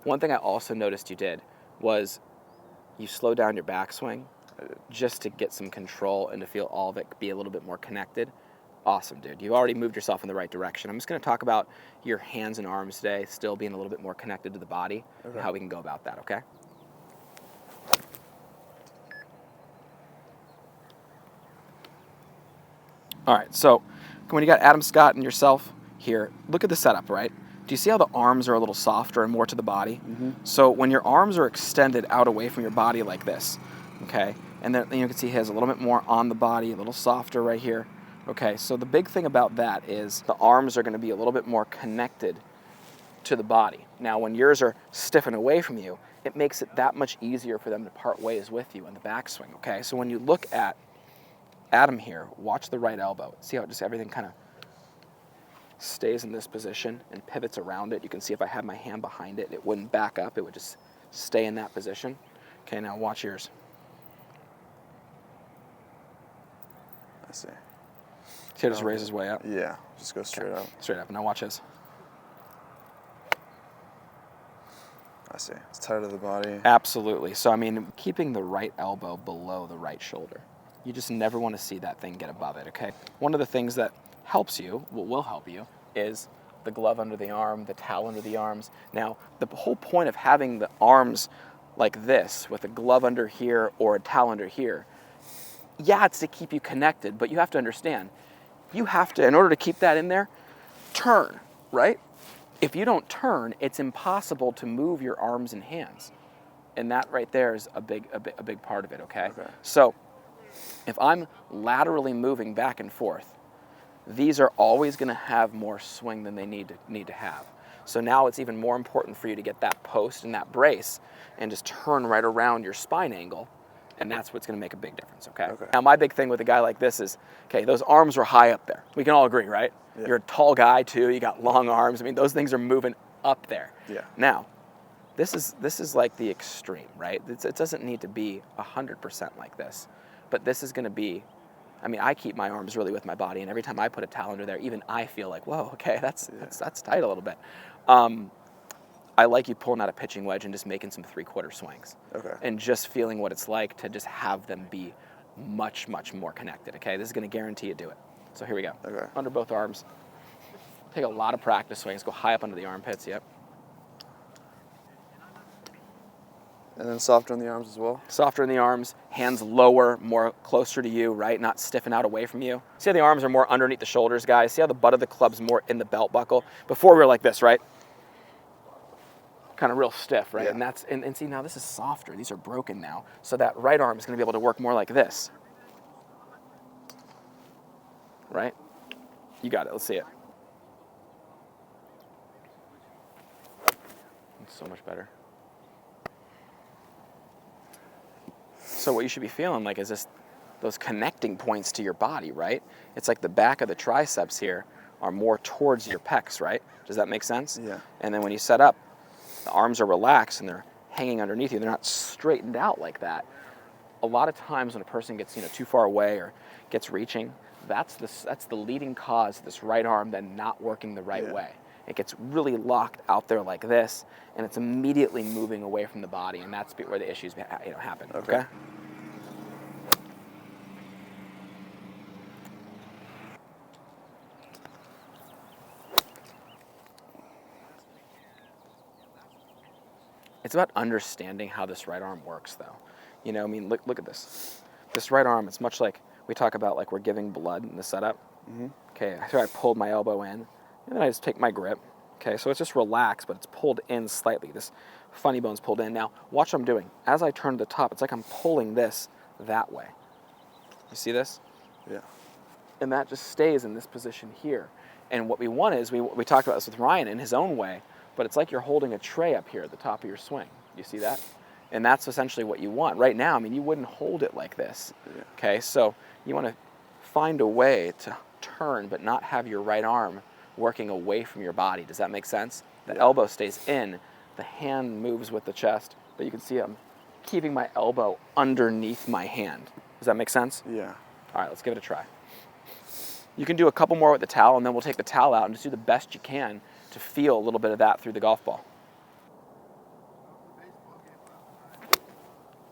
One thing I also noticed you did was you slowed down your backswing just to get some control and to feel all of it be a little bit more connected. Awesome, dude. You've already moved yourself in the right direction. I'm just going to talk about your hands and arms today, still being a little bit more connected to the body, and how we can go about that, okay? All right, so when you got Adam Scott and yourself here, look at the setup, right? Do you see how the arms are a little softer and more to the body? So when your arms are extended out away from your body like this, okay, and then you can see his a little bit more on the body, a little softer right here. Okay, so the big thing about that is the arms are going to be a little bit more connected to the body. Now, when yours are stiffened away from you, it makes it that much easier for them to part ways with you in the backswing, okay? So when you look at Adam here, watch the right elbow. See how just everything kind of stays in this position and pivots around it. You can see if I had my hand behind it, it wouldn't back up. It would just stay in that position. Okay, now watch yours. I see. See how it just raises way up? Yeah, just go straight up. Straight up. Now watch his. I see. It's tight to the body. Absolutely. So, I mean, keeping the right elbow below the right shoulder. You just never want to see that thing get above it, okay? One of the things that helps you, what will help you, is the glove under the arm, the towel under the arms. Now, the whole point of having the arms like this, with a glove under here or a towel under here, yeah, it's to keep you connected, but you have to understand, you have to, in order to keep that in there, turn, right? If you don't turn, it's impossible to move your arms and hands. And that right there is a big part of it, okay? So, if I'm laterally moving back and forth, these are always going to have more swing than they need to have. So now it's even more important for you to get that post and that brace and just turn right around your spine angle, and that's what's going to make a big difference, okay? Now my big thing with a guy like this is, okay, those arms are high up there. We can all agree, right? Yeah. You're a tall guy too, you got long arms. I mean, those things are moving up there. Yeah. Now, this is like the extreme, right? It doesn't need to be 100% like this. But this is going to be, I mean, I keep my arms really with my body, and every time I put a towel under there, even I feel like, whoa, okay, that's tight a little bit. I like you pulling out a pitching wedge and just making some 3/4 swings. Okay. And just feeling what it's like to just have them be much, much more connected, okay? This is going to guarantee you do it. So here we go. Okay. Under both arms. Take a lot of practice swings. Go high up under the armpits, yep. And then softer on the arms as well? Softer in the arms, hands lower, more closer to you, right? Not stiffen out away from you. See how the arms are more underneath the shoulders, guys? See how the butt of the club's more in the belt buckle? Before we were like this, right? Kind of real stiff, right? Yeah. And see, now this is softer. These are broken now. So that right arm is going to be able to work more like this. Right? You got it. Let's see it. It's so much better. So what you should be feeling like is just those connecting points to your body, right? It's like the back of the triceps here are more towards your pecs, right? Does that make sense? Yeah. And then when you set up, the arms are relaxed and they're hanging underneath you. They're not straightened out like that. A lot of times when a person gets too far away or gets reaching, that's the leading cause of this right arm then not working the right way. It gets really locked out there like this, and it's immediately moving away from the body, and that's where the issues happen. Okay? It's about understanding how this right arm works, though. I mean, look at this. This right arm, it's much like we talk about, like we're giving blood in the setup. Okay, so I pulled my elbow in, and then I just take my grip. Okay, so it's just relaxed, but it's pulled in slightly. This funny bone's pulled in. Now, watch what I'm doing. As I turn to the top, it's like I'm pulling this that way. You see this? Yeah. And that just stays in this position here. And what we want is, we talked about this with Ryan in his own way, but it's like you're holding a tray up here at the top of your swing. You see that? And that's essentially what you want. Right now, I mean, you wouldn't hold it like this. Yeah. Okay, so you want to find a way to turn but not have your right arm working away from your body. Does that make sense? The elbow stays in, the hand moves with the chest, but you can see I'm keeping my elbow underneath my hand. Does that make sense? Yeah. All right, let's give it a try. You can do a couple more with the towel, and then we'll take the towel out and just do the best you can to feel a little bit of that through the golf ball.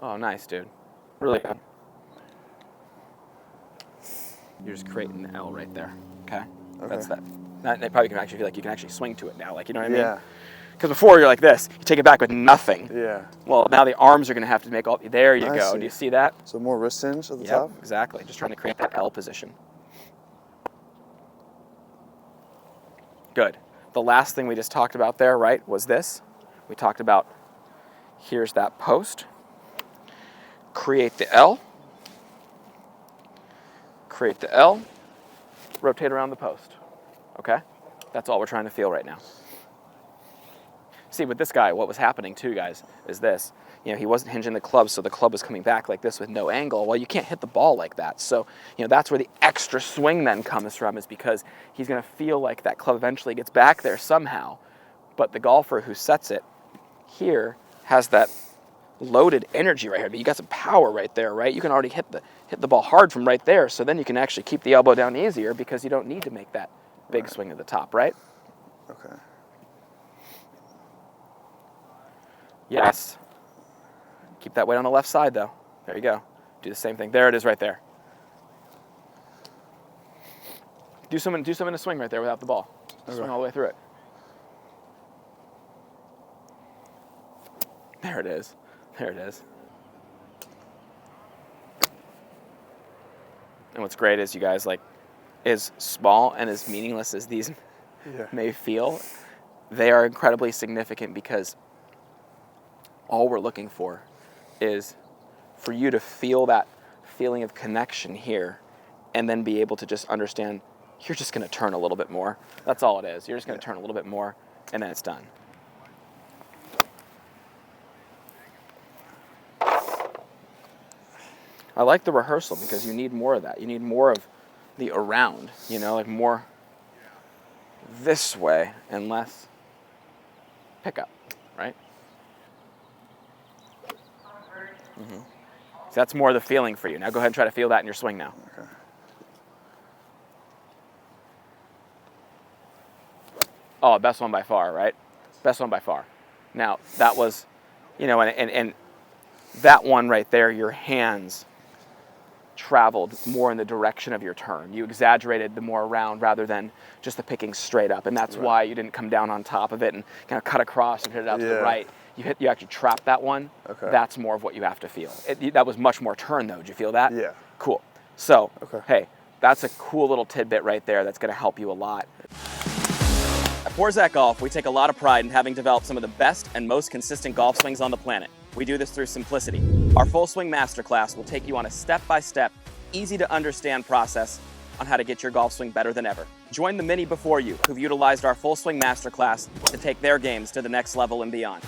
Oh, nice, dude. Really good. You're just creating the L right there, okay? That's that. That probably can actually feel like you can actually swing to it now, like, you know what I mean? Yeah. Because before you're like this, you take it back with nothing. Yeah. Well, now the arms are going to have to make all, there you I go. see. Do you see that? So more wrist hinge at the Yep, top? exactly. Just trying to create that L position. Good. The last thing we just talked about there, right, was this. We talked about, here's that post. Create the L. Create the L. Rotate around the post. Okay? That's all we're trying to feel right now. See, with this guy, what was happening too, guys, is this. You know, he wasn't hinging the club, so the club was coming back like this with no angle. Well, you can't hit the ball like that. So, you know, that's where the extra swing then comes from, is because he's going to feel like that club eventually gets back there somehow. But the golfer who sets it here has that loaded energy right here. But you got some power right there, right? You can already hit the ball hard from right there. So then you can actually keep the elbow down easier because you don't need to make that big swing at the top, right? Okay. Yes. Keep that weight on the left side, though. There you go. Do the same thing. There it is right there. Do some in a swing right there without the ball. Just swing all the way through it. There it is. There it is. And what's great is, you guys, like, as small and as meaningless as these may feel, they are incredibly significant, because all we're looking for is for you to feel that feeling of connection here, and then be able to just understand you're just going to turn a little bit more. That's all it is. You're just going to turn a little bit more, and then it's done. I like the rehearsal, because you need more of that. You need more of the around, you know, like more this way and less pickup, right? So that's more the feeling for you. Now go ahead and try to feel that in your swing now. Okay. Oh, best one by far, right? Best one by far. Now, that was, you know, and that one right there, your hands traveled more in the direction of your turn. You exaggerated the more around rather than just the picking straight up. And that's why you didn't come down on top of it and kind of cut across and hit it out to the right. You actually trapped that one. Okay. That's more of what you have to feel. That was much more turn, though. Did you feel that? Yeah. Cool. So, Okay. hey, that's a cool little tidbit right there that's going to help you a lot. At Porzak Golf, we take a lot of pride in having developed some of the best and most consistent golf swings on the planet. We do this through simplicity. Our Full Swing Masterclass will take you on a step-by-step, easy-to-understand process on how to get your golf swing better than ever. Join the many before you who've utilized our Full Swing Masterclass to take their games to the next level and beyond.